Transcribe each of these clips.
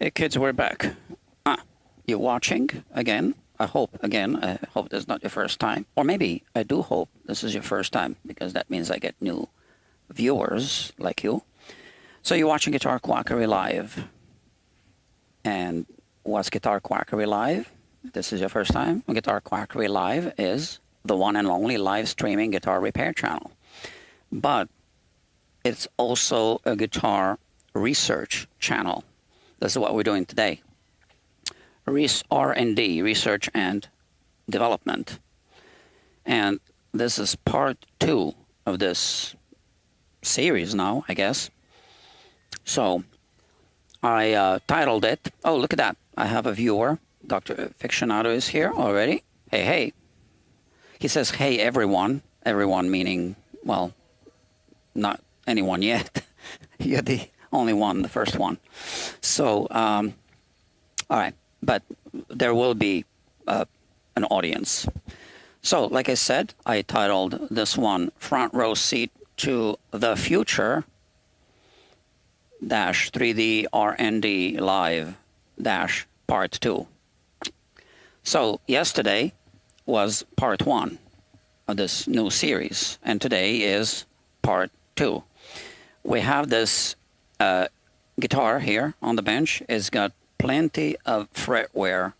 Hey kids, we're back. You're watching again. I hope this is not your first time. Or maybe I do hope this is your first time because that means I get new viewers like you. So you're watching Guitar Quackery Live. And what's Guitar Quackery Live? This is your first time. Guitar Quackery Live is the one and only live streaming guitar repair channel. But it's also a guitar research channel. This is what we're doing today. R&D, research and development. And this is part 2 of this series now, I guess. So I titled it, oh, look at that. I have a viewer. Dr. Fictionado is here already. Hey, hey. He says, hey, everyone. Everyone meaning, well, not anyone yet. You're the only one, the first one. So, all right. But there will be an audience. So, like I said, I titled this one Front Row Seat to the Future dash 3D R&D Live dash Part 2. So, yesterday was Part 1 of this new series, and today is Part 2. We have this guitar here on the bench. It's got plenty of fret wear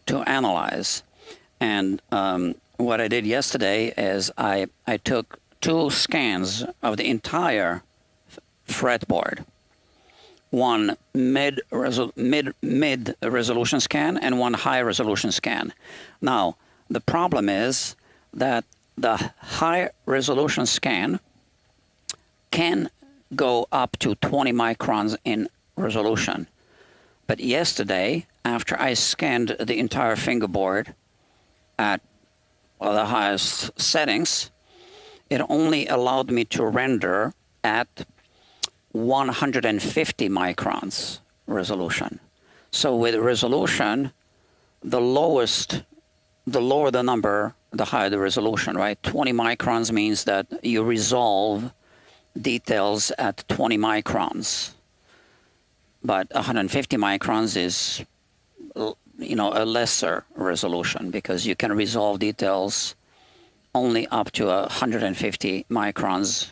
to analyze. And what I did yesterday is I took 2 scans of the entire fretboard. One mid resolution scan and one high resolution scan. Now, the problem is that the high resolution scan can go up to 20 microns in resolution. But yesterday, after I scanned the entire fingerboard at the highest settings, it only allowed me to render at 150 microns resolution. So with resolution, the lower the number, the higher the resolution, right? 20 microns means that you resolve details at 20 microns. But 150 microns is, you know, a lesser resolution because you can resolve details only up to 150 microns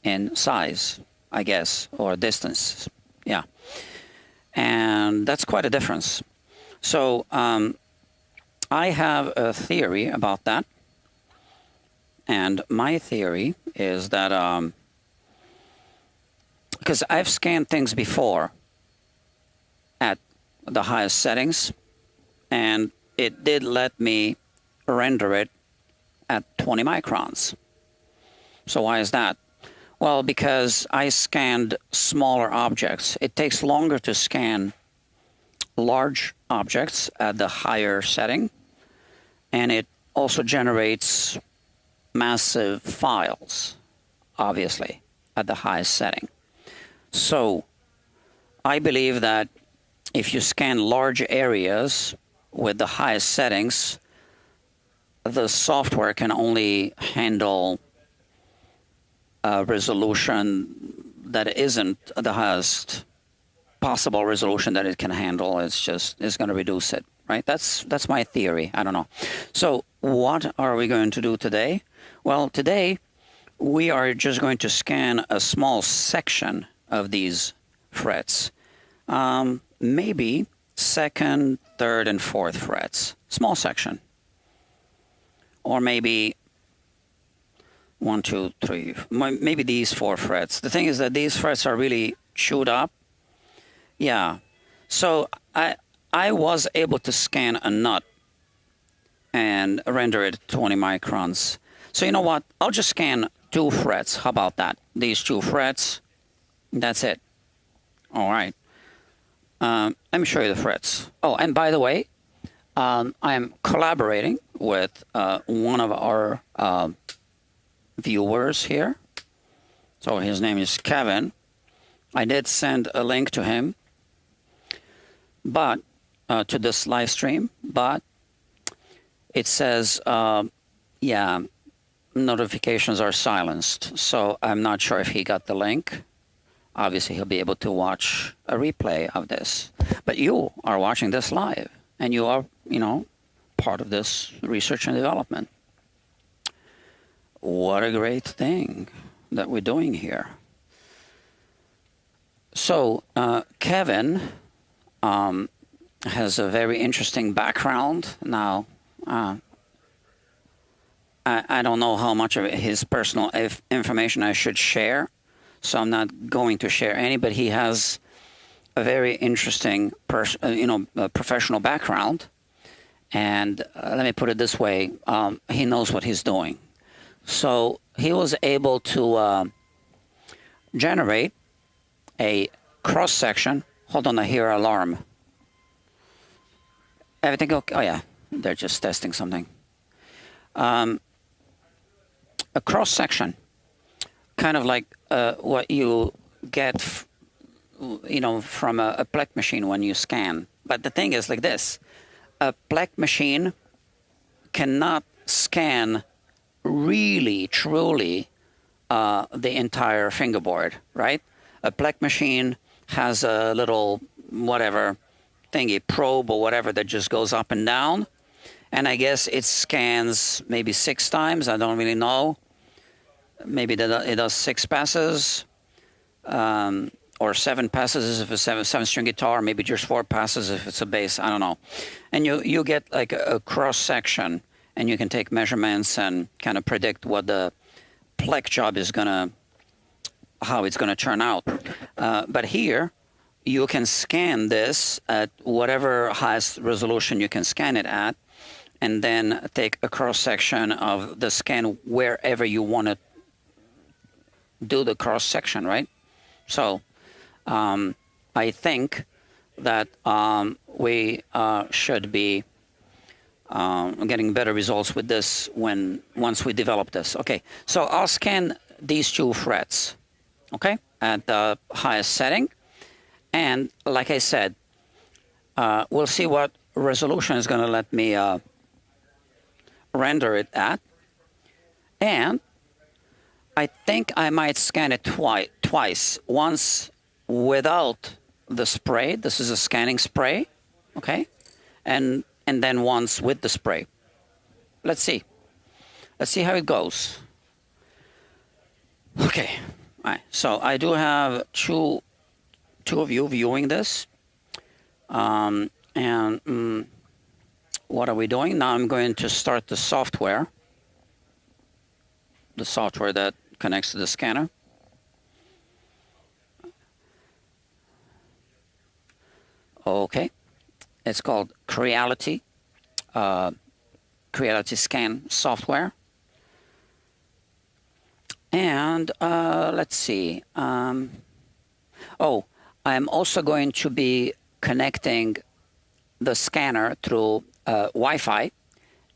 in size, I guess, or distance. Yeah. And that's quite a difference. So I have a theory about that. And my theory is that because I've scanned things before at the highest settings, and it did let me render it at 20 microns. So why is that? Well, because I scanned smaller objects. It takes longer to scan large objects at the higher setting, and it also generates massive files, obviously, at the highest setting. So I believe that if you scan large areas with the highest settings, the software can only handle a resolution that isn't the highest possible resolution that it can handle. It's going to reduce it, right? That's my theory. I don't know. So what are we going to do today? Well, today we are just going to scan a small section of these frets. Maybe 2nd, 3rd, and 4th frets. Small section. Or maybe 1, 2, 3, maybe these 4 frets. The thing is that these frets are really chewed up. Yeah. So I was able to scan a nut and render it 20 microns. So you know what? I'll just scan 2 frets. How about that? These 2 frets. That's it. All right. Let me show you the frets. Oh, and by the way, I'm collaborating with one of our viewers here. So his name is Kevin. I did send a link to him, but to this live stream, but it says, yeah, notifications are silenced. So I'm not sure if he got the link obviously he'll be able to watch a replay of this. But you are watching this live, and you are, part of this research and development. What a great thing that we're doing here. So Kevin has a very interesting background. Now, I don't know how much of his personal information I should share, so I'm not going to share any, but he has a very interesting professional background. And let me put it this way, he knows what he's doing. So he was able to generate a cross-section. Hold on, I hear an alarm. Everything okay? Oh yeah, they're just testing something. A cross-section, kind of like what you get, from a Plec machine when you scan. But the thing is like this: a Plec machine cannot scan really, truly the entire fingerboard, right? A Plec machine has a little whatever thingy, probe or whatever, that just goes up and down. And I guess it scans maybe 6 times. I don't really know. Maybe it does 6 passes, or 7 passes if it's a 7-string guitar. Maybe just 4 passes if it's a bass. I don't know. And you get like a cross section, and you can take measurements and kind of predict what the Plec job is how it's gonna turn out. But here, you can scan this at whatever highest resolution you can scan it at, and then take a cross-section of the scan wherever you want to do the cross-section, right? So I think that we should be getting better results with this once we develop this. Okay, so I'll scan these 2 frets, okay, at the highest setting. And like I said, we'll see what resolution is going to let me render it at. And I think I might scan it twice. Once without the spray. This is a scanning spray, okay? And then once with the spray. Let's see. Let's see how it goes. Okay. All right. So I do have two of you viewing this. What are we doing? Now I'm going to start the software that connects to the scanner. Okay. It's called Creality Scan software. And let's see. Oh, I'm also going to be connecting the scanner through Wi-Fi,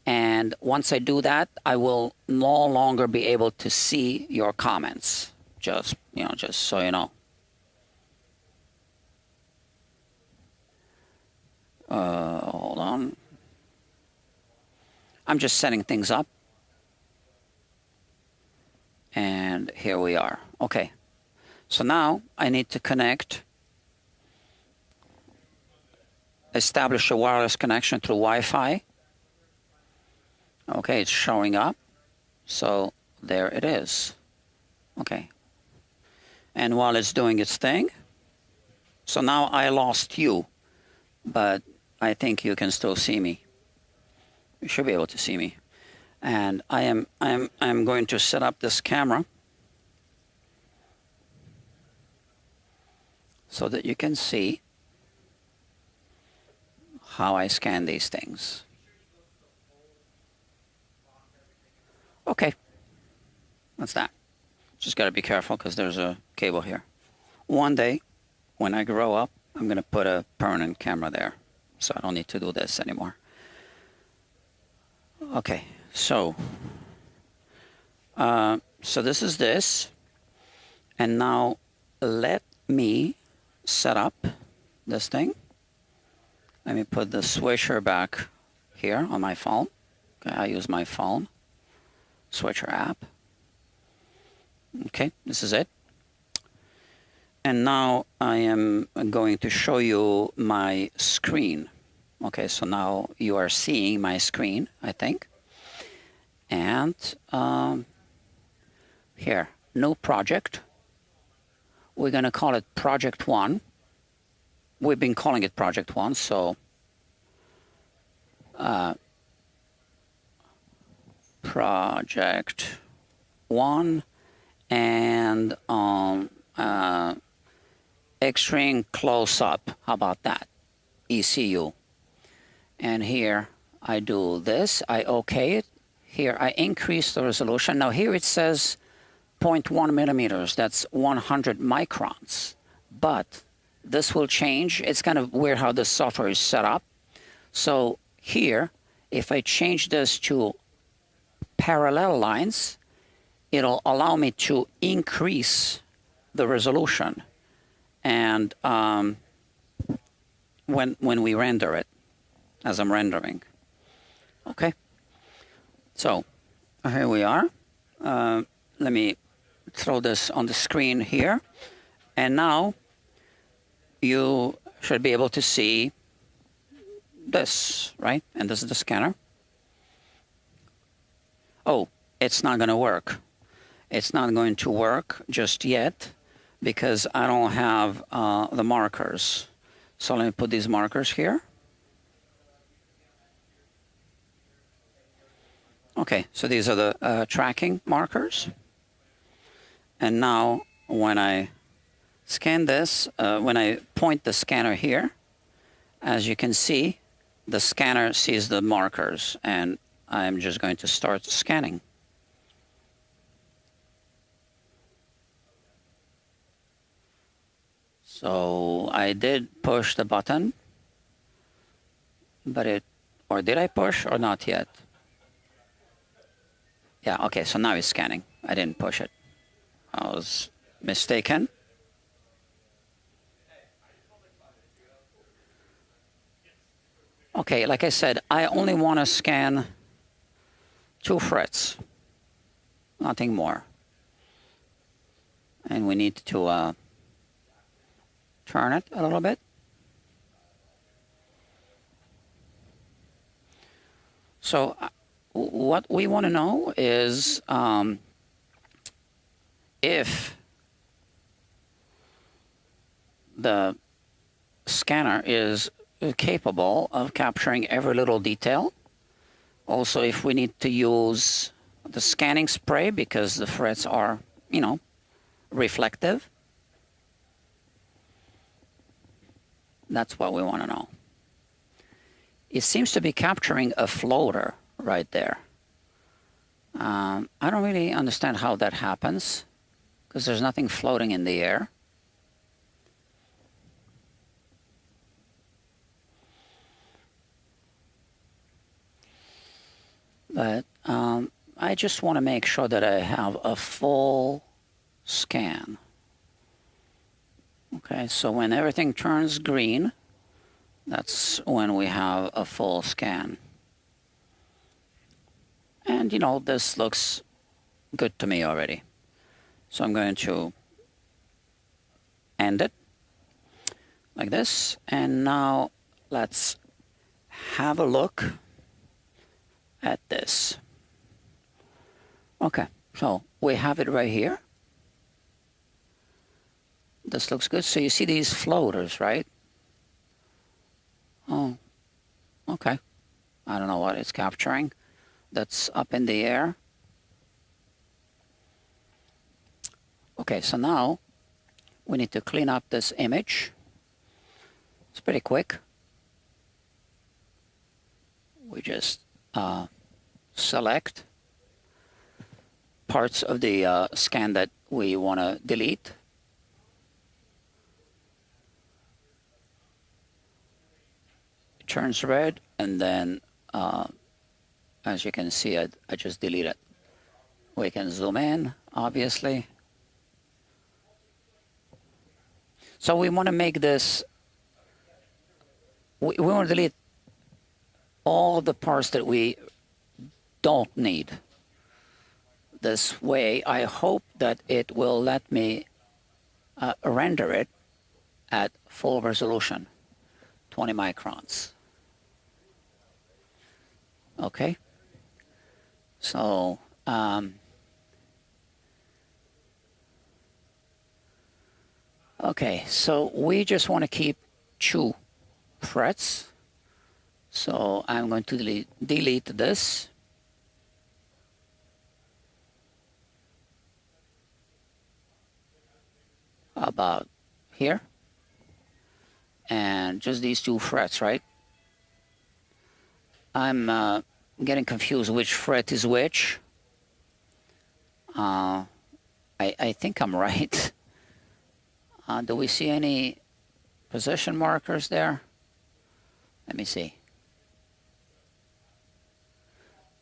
and once I do that, I will no longer be able to see your comments. Just so you know. Hold on. I'm just setting things up, and here we are. Okay, so now I need to establish a wireless connection through Wi-Fi. Okay, it's showing up. So there it is. Okay. And while it's doing its thing, so now I lost you, but I think you can still see me. You should be able to see me. And I'm going to set up this camera so that you can see how I scan these things. Okay, that's that. Just got to be careful because there's a cable here. One day, when I grow up, I'm going to put a permanent camera there, so I don't need to do this anymore. Okay, so this is this, and now let me set up this thing. Let me put the switcher back here on my phone. Okay, I use my phone. Switcher app. Okay, this is it. And now I am going to show you my screen. Okay, so now you are seeing my screen, I think. And here, new project. We're going to call it Project 1. We've been calling it Project 1, so Project 1 and extreme close-up. How about that? ECU. And here I do this. I OK it. Here I increase the resolution. Now here it says 0.1 millimeters. That's 100 microns. But this will change. It's kind of weird how the software is set up. So here, if I change this to parallel lines, it'll allow me to increase the resolution. And when we render it, as I'm rendering. Okay. So here we are. Let me throw this on the screen here. And now you should be able to see this, right? And this is the scanner. Oh, it's not going to work. It's not going to work just yet because I don't have the markers. So let me put these markers here. Okay, so these are the tracking markers. And now when I scan this, when I point the scanner here, as you can see, the scanner sees the markers, and I'm just going to start scanning. So I did push the button, but or did I push or not yet? Yeah, okay, so now it's scanning. I didn't push it. I was mistaken. Okay, like I said, I only want to scan 2 frets, nothing more. And we need to turn it a little bit. So what we want to know is if the scanner is capable of capturing every little detail. Also, if we need to use the scanning spray because the frets are, you know, reflective. That's what we want to know. It seems to be capturing a floater right there. I don't really understand how that happens because there's nothing floating in the air. But I just want to make sure that I have a full scan. Okay, so when everything turns green, that's when we have a full scan. And, you know, this looks good to me already. So I'm going to end it like this. And now let's have a look at this. Okay, so we have it right here. This looks good. So you see these floaters, right? Oh, okay. I don't know what it's capturing. That's up in the air. Okay, so now we need to clean up this image. It's pretty quick. We just select parts of the scan that we want to delete. It turns red, and then as you can see, I just delete it. We can zoom in, obviously. So we want to make this, we want to delete all the parts that we don't need. This way, I hope that it will let me render it at full resolution, 20 microns. Okay, so okay, so we just want to keep 2 frets. So I'm going to delete this. About here. And just these 2 frets, right? I'm getting confused which fret is which. I think I'm right. Do we see any position markers there? Let me see.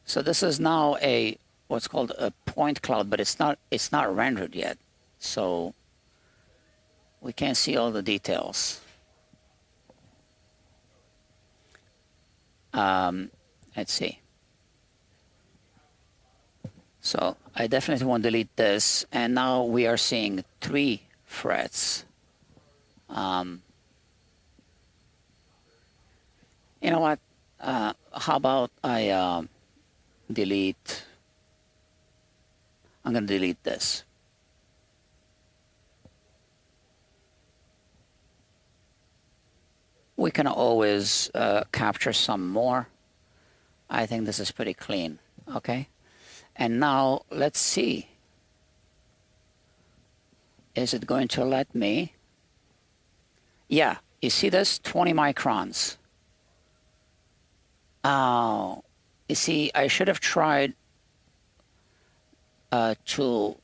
So this is now a what's called a point cloud, but it's not rendered yet. So we can't see all the details. Let's see. So I definitely want to delete this, and now we are seeing 3 frets. You know what? How about I delete? I'm going to delete this. We can always capture some more. I think this is pretty clean. Okay. And now let's see. Is it going to let me? Yeah, you see this? 20 microns. Oh, you see, I should have tried to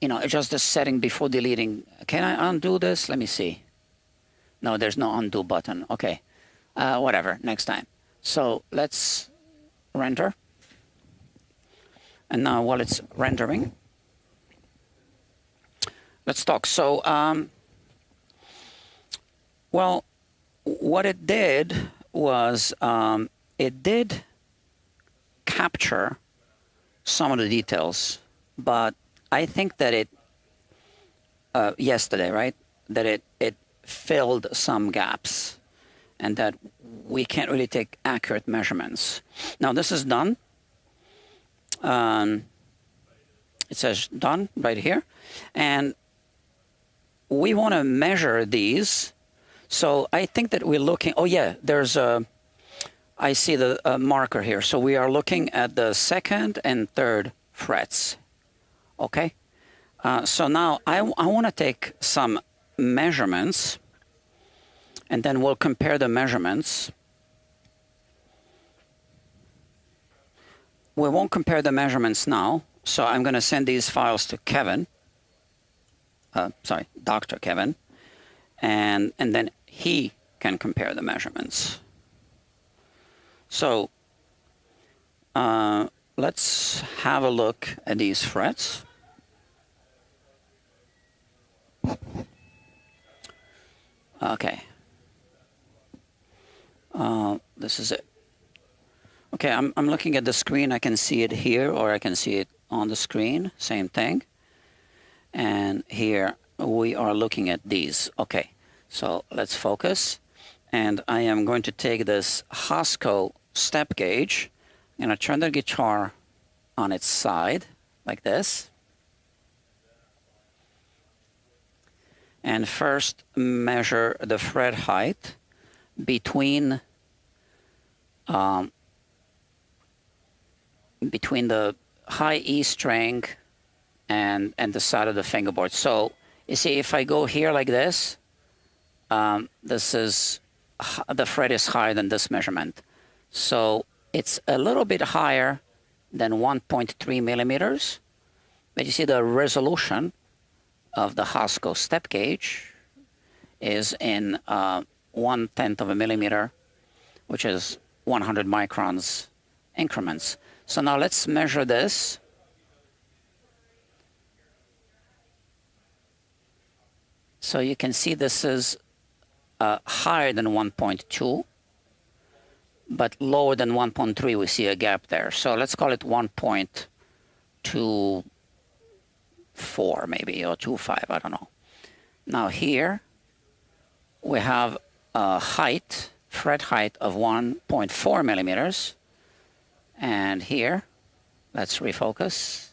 adjust the setting before deleting. Can I undo this? Let me see. No, there's no undo button. Okay, whatever, next time. So let's render. And now while it's rendering, let's talk. So, well, what it did was it did capture some of the details, but I think that it, yesterday, right, that it filled some gaps and that we can't really take accurate measurements. Now this is done. It says done right here. And we want to measure these. So I think that we're looking, oh yeah, there's a, I see the marker here. So we are looking at the 2nd and 3rd frets. Okay. So now I want to take some measurements, and then we'll compare the measurements. We won't compare the measurements now. So I'm going to send these files to Kevin. Sorry, Dr. Kevin. And then he can compare the measurements. So let's have a look at these frets. Okay. This is it. Okay, I'm looking at the screen. I can see it here, or I can see it on the screen. Same thing. And here we are looking at these. Okay, so let's focus. And I am going to take this Hasco step gauge. I'm going to turn the guitar on its side, like this. And first measure the fret height between the high E string and the side of the fingerboard. So you see, if I go here like this, this is, the fret is higher than this measurement. So it's a little bit higher than 1.3 millimeters. But you see the resolution of the Hasco step gauge is in 1/10 of a millimeter, which is 100 microns increments. So now let's measure this. So you can see this is higher than 1.2, but lower than 1.3. We see a gap there. So let's call it 1.25 2.4 maybe, or 2.5, I don't know. Now here we have a height, fret height of 1.4 millimeters. And here, let's refocus.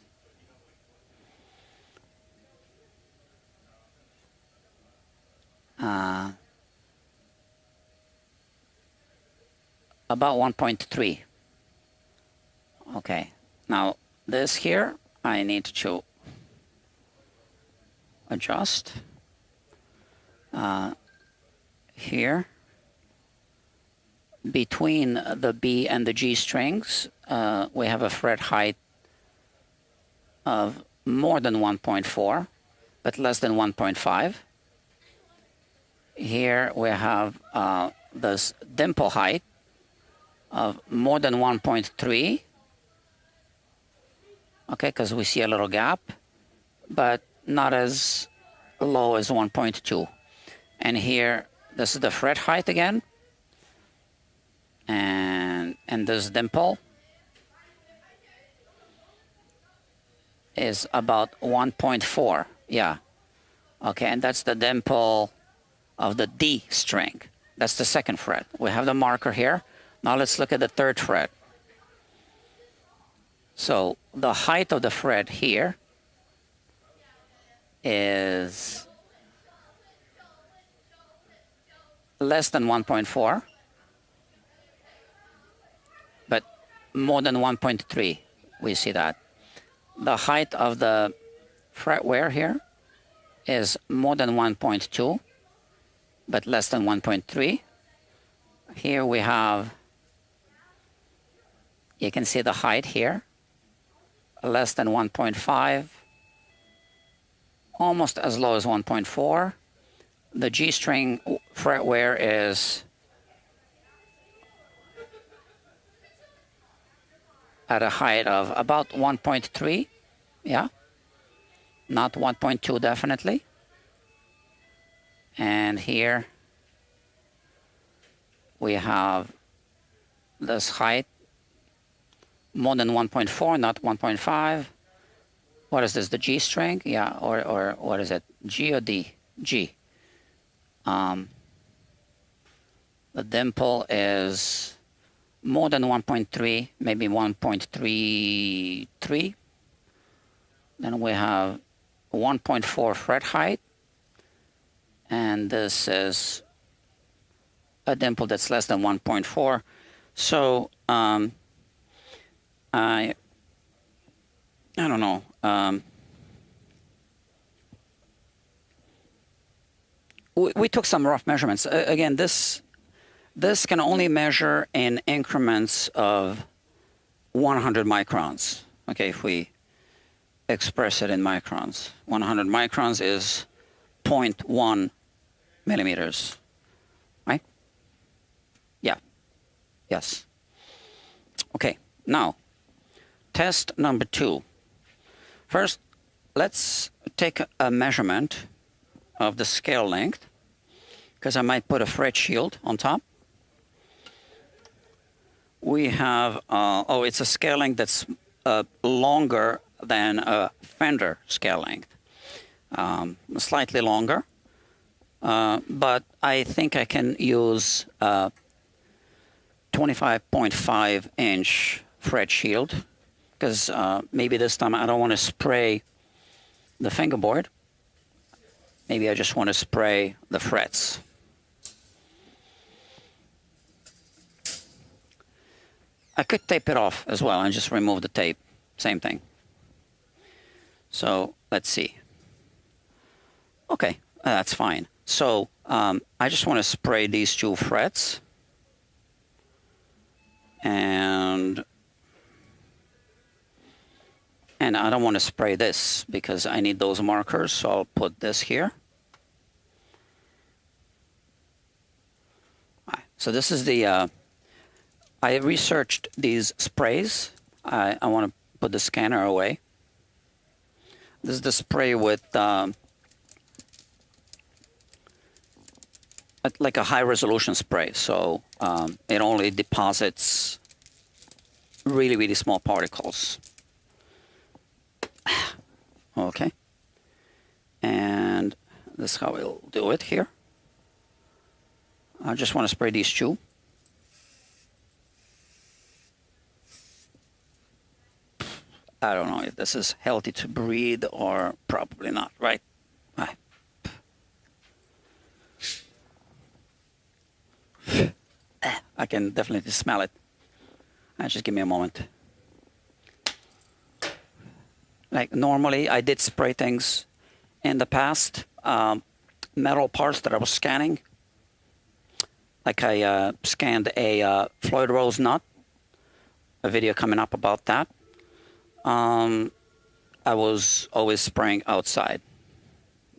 About 1.3. Okay, now this here, I need to adjust. Here, between the B and the G strings, we have a fret height of more than 1.4, but less than 1.5. Here we have this dimple height of more than 1.3. Okay, because we see a little gap, but not as low as 1.2. And here, this is the fret height again. And this dimple is about 1.4. Yeah. Okay, and that's the dimple of the D string. That's the second fret. We have the marker here. Now let's look at the third fret. So the height of the fret here is less than 1.4, but more than 1.3. We see that. The height of the fret wear here is more than 1.2, but less than 1.3. Here we have, you can see the height here, less than 1.5, almost as low as 1.4. The G string fret wear is at a height of about 1.3, yeah, not 1.2 definitely. And here we have this height, more than 1.4, not 1.5. What is this, the G string? Yeah, or what is it, G or D? G. The dimple is more than 1.3, maybe 1.33. Then we have 1.4 fret height. And this is a dimple that's less than 1.4. So I don't know. We took some rough measurements. Again, this can only measure in increments of 100 microns. Okay, if we express it in microns. 100 microns is 0.1 millimeters, right? Yeah, yes. Okay, now, test number 2. First, let's take a measurement of the scale length, because I might put a fret shield on top. We have, oh, it's a scale length that's longer than a Fender scale length. Slightly longer, but I think I can use a 25.5 inch fret shield, because maybe this time I don't want to spray the fingerboard. Maybe I just want to spray the frets. I could tape it off as well and just remove the tape. Same thing. So let's see. Okay, that's fine. So I just want to spray these 2 frets. And I don't want to spray this because I need those markers, so I'll put this here. So this is the, I researched these sprays. I want to put the scanner away. This is the spray with like a high resolution spray, so it only deposits really, really small particles. Okay, this is how we'll do it here. I just want to spray these two. I don't know if this is healthy to breathe or probably not, right? I can definitely smell it. Just give me a moment. Like normally I did spray things in the past, metal parts that I was scanning. Like I scanned a Floyd Rose nut, a video coming up about that. I was always spraying outside.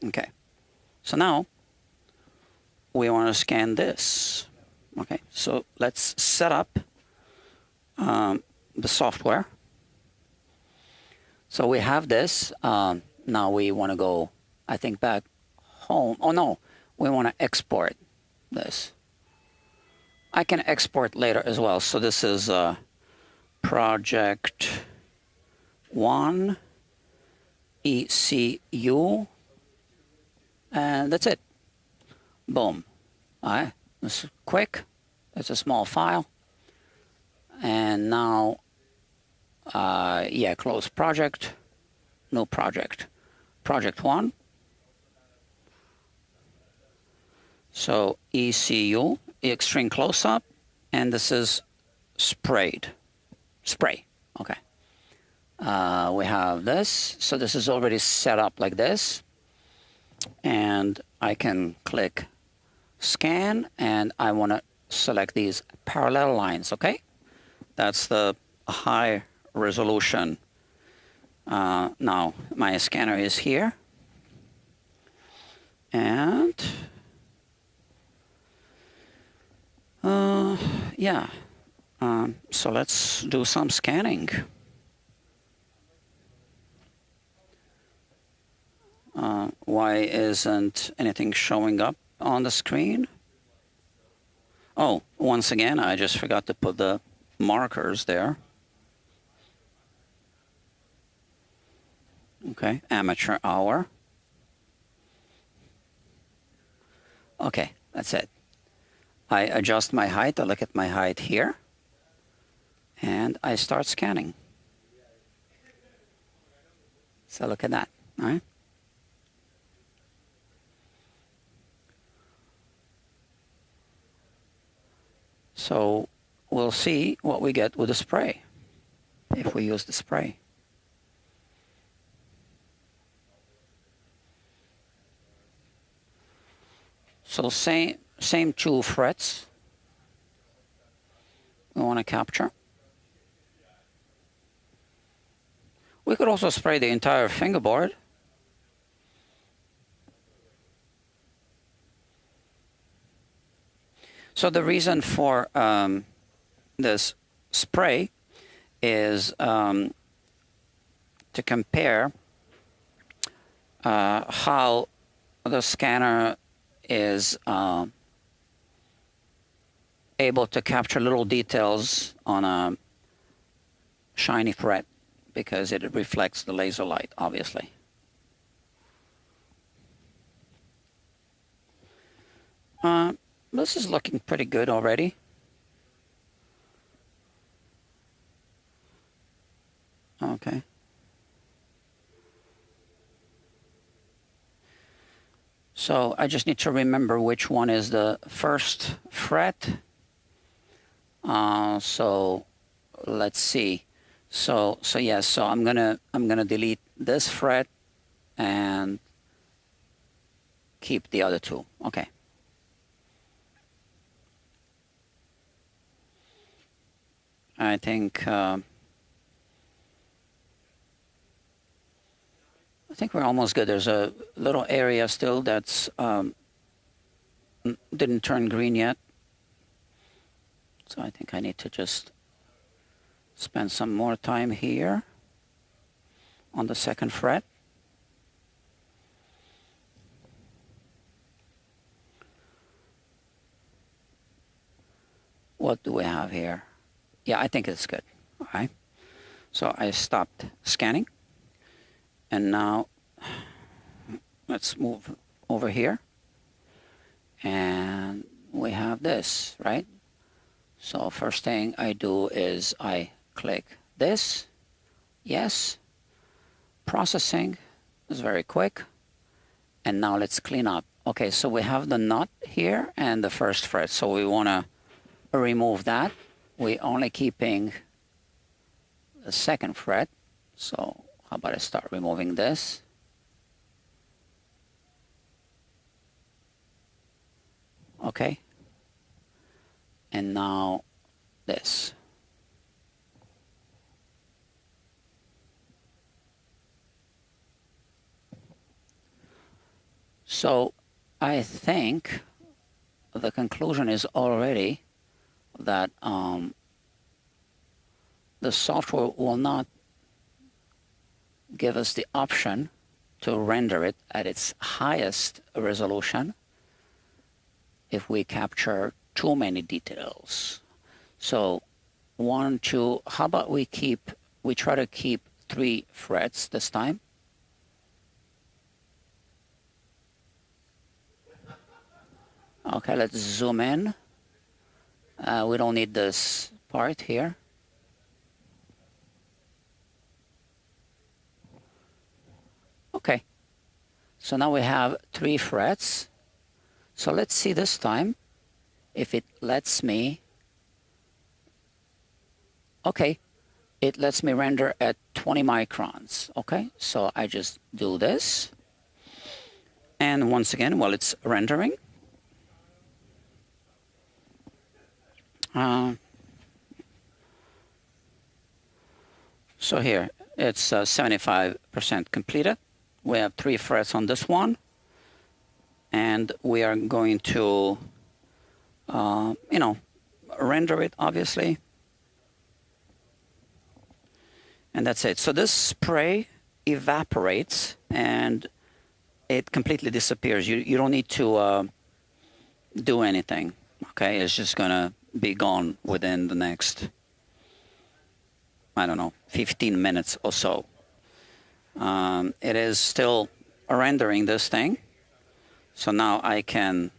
Okay, so now we want to scan this. Okay, so let's set up the software. So we have this. Now we want to go, I think, back home. Oh no, we want to export this. I can export later as well. So this is project 1 ECU, and that's it. Boom. All right, this is quick. It's a small file. And now, yeah, close project, new project, project 1. So ECU, extreme close-up, and this is spray. Okay. We have this, so this is already set up like this, and I can click scan, and I want to select these parallel lines. Okay, that's the high resolution. Now my scanner is here, and yeah, so let's do some scanning. Why isn't anything showing up on the screen? Oh, once again, I just forgot to put the markers there. Okay, amateur hour. Okay, that's it. I adjust my height, I look at my height here, and I start scanning. So look at that, all right? So we'll see what we get with the spray, if we use the spray. So same 2 frets we want to capture. We could also spray the entire fingerboard. So the reason for this spray is to compare how the scanner is able to capture little details on a shiny fret, because it reflects the laser light, obviously. This is looking pretty good already. Okay. So I just need to remember which one is the first fret. So let's see. So yes. So I'm gonna delete this fret and keep the other 2. Okay. I think we're almost good. There's a little area still that's didn't turn green yet. So I think I need to just spend some more time here on the 2nd fret. What do we have here? Yeah, I think it's good. All right. So I stopped scanning. And now let's move over here. And we have this, right? So first thing I do is I click this. Yes. Processing is very quick. And now let's clean up. Okay, so we have the nut here and the first fret. So we want to remove that. We're only keeping the second fret. So how about I start removing this? Okay. And now this. So I think the conclusion is already that the software will not give us the option to render it at its highest resolution if we capture too many details. So how about we try to keep 3 frets this time. Okay, let's zoom in. We don't need this part here. Okay, so now we have 3 frets. So let's see this time if it lets me. Okay, it lets me render at 20 microns. Okay, so I just do this. And once again, while it's rendering, so here it's 75% completed. We have 3 frets on this one, and we are going to, render it obviously, and that's it. So this spray evaporates and it completely disappears. You don't need to do anything. Okay, it's just gonna be gone within the next, I don't know, 15 minutes or so. It is still rendering this thing. So now I can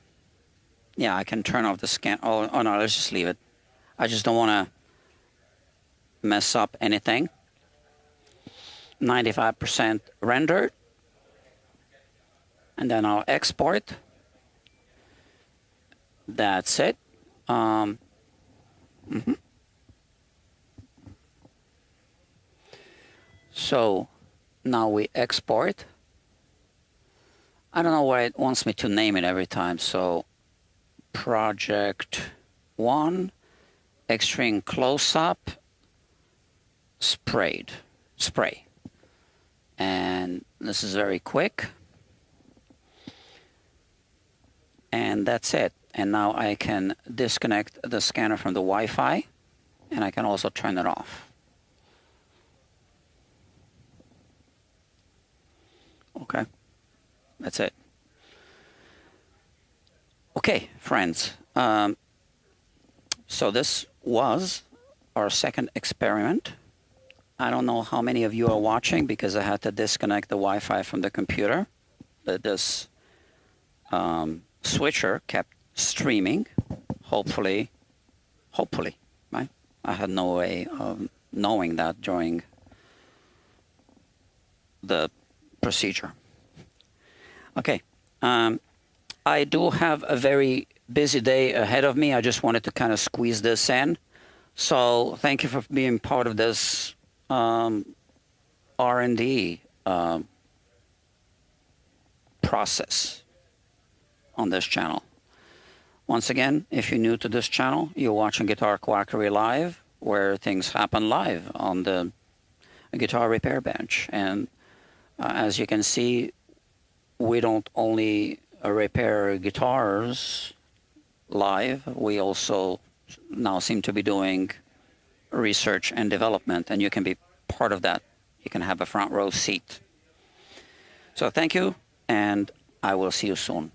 turn off the scan. Oh no, let's just leave it. I just don't want to mess up anything. 95% rendered. And then I'll export. That's it. So now we export. I don't know why it wants me to name it every time. So project 1, extreme close-up, spray. And this is very quick. And that's it. And now I can disconnect the scanner from the Wi-Fi, and I can also turn it off. Okay, that's it. Okay, friends. So this was our second experiment. I don't know how many of you are watching because I had to disconnect the Wi-Fi from the computer. But this switcher kept streaming. Hopefully, right? I had no way of knowing that during the procedure. Okay. I do have a very busy day ahead of me. I just wanted to kind of squeeze this in. So thank you for being part of this R&D process on this channel. Once again, if you're new to this channel, you're watching Guitar Quackery Live, where things happen live on the guitar repair bench. And as you can see, we don't only repair guitars live, we also now seem to be doing research and development, and you can be part of that. You can have a front row seat. So thank you, and I will see you soon.